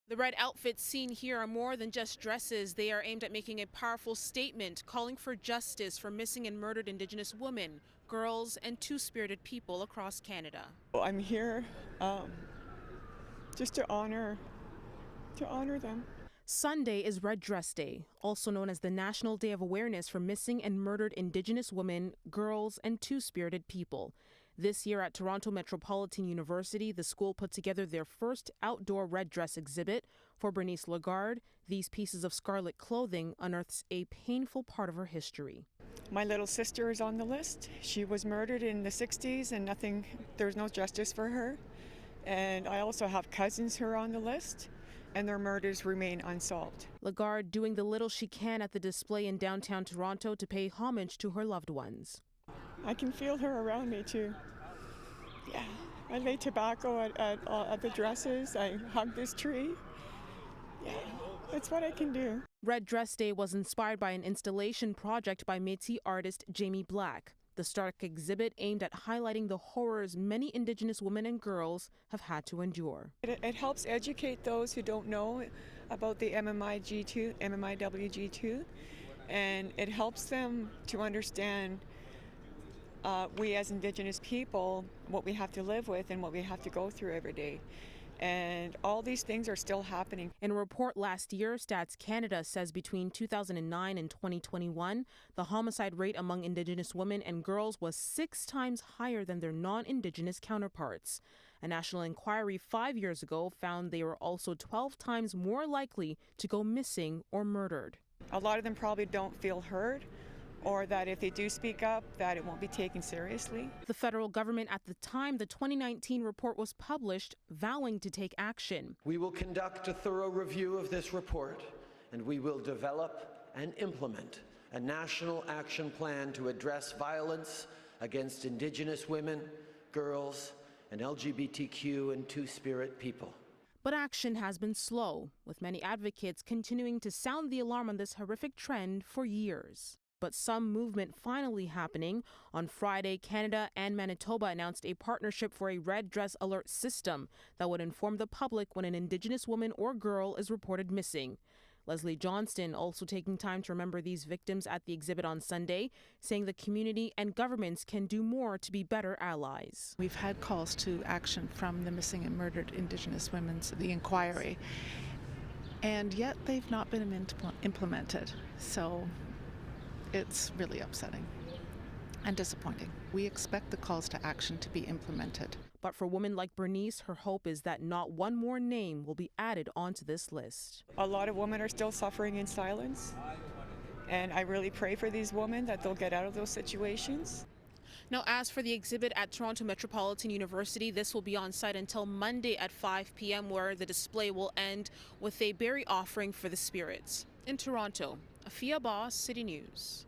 The red outfits seen here are more than just dresses. They are aimed at making a powerful statement, calling for justice for missing and murdered Indigenous women, girls, and two-spirited people across Canada. I'm here just to honor them. Sunday is Red Dress Day, also known as the National Day of Awareness for Missing and Murdered Indigenous Women, Girls, and Two-Spirited People. This year at Toronto Metropolitan University, the school put together their first outdoor red dress exhibit. For Bernice Lagarde, these pieces of scarlet clothing unearths a painful part of her history. My little sister is on the list. She was murdered in the 60s and there's no justice for her. And I also have cousins who are on the list, and their murders remain unsolved. Lagarde doing the little she can at the display in downtown Toronto to pay homage to her loved ones. I can feel her around me too. Yeah, I lay tobacco at the dresses. I hug this tree. Yeah, that's what I can do. Red Dress Day was inspired by an installation project by Métis artist Jamie Black. The stark exhibit aimed at highlighting the horrors many Indigenous women and girls have had to endure. It helps educate those who don't know about the MMIWG2, and it helps them to understand we as Indigenous people, what we have to live with and what we have to go through every day. And all these things are still happening. In a report last year, Stats Canada says between 2009 and 2021, the homicide rate among Indigenous women and girls was 6 times higher than their non-Indigenous counterparts. A national inquiry 5 years ago found they were also 12 times more likely to go missing or murdered. A lot of them probably don't feel heard, or that if they do speak up, that it won't be taken seriously. The federal government at the time the 2019 report was published, vowing to take action. We will conduct a thorough review of this report, and we will develop and implement a national action plan to address violence against Indigenous women, girls, and LGBTQ and Two-Spirit people. But action has been slow, with many advocates continuing to sound the alarm on this horrific trend for years. But some movement finally happening. On Friday, Canada and Manitoba announced a partnership for a red dress alert system that would inform the public when an Indigenous woman or girl is reported missing. Leslie Johnston also taking time to remember these victims at the exhibit on Sunday, saying the community and governments can do more to be better allies. We've had calls to action from the Missing and Murdered Indigenous Women's, the inquiry, and yet they've not been implemented. So it's really upsetting and disappointing. We expect the calls to action to be implemented. But for women like Bernice, her hope is that not one more name will be added onto this list. A lot of women are still suffering in silence, and I really pray for these women that they'll get out of those situations. Now, as for the exhibit at Toronto Metropolitan University, this will be on site until Monday at 5 p.m., where the display will end with a berry offering for the spirits. In Toronto, Afua Baah, City News.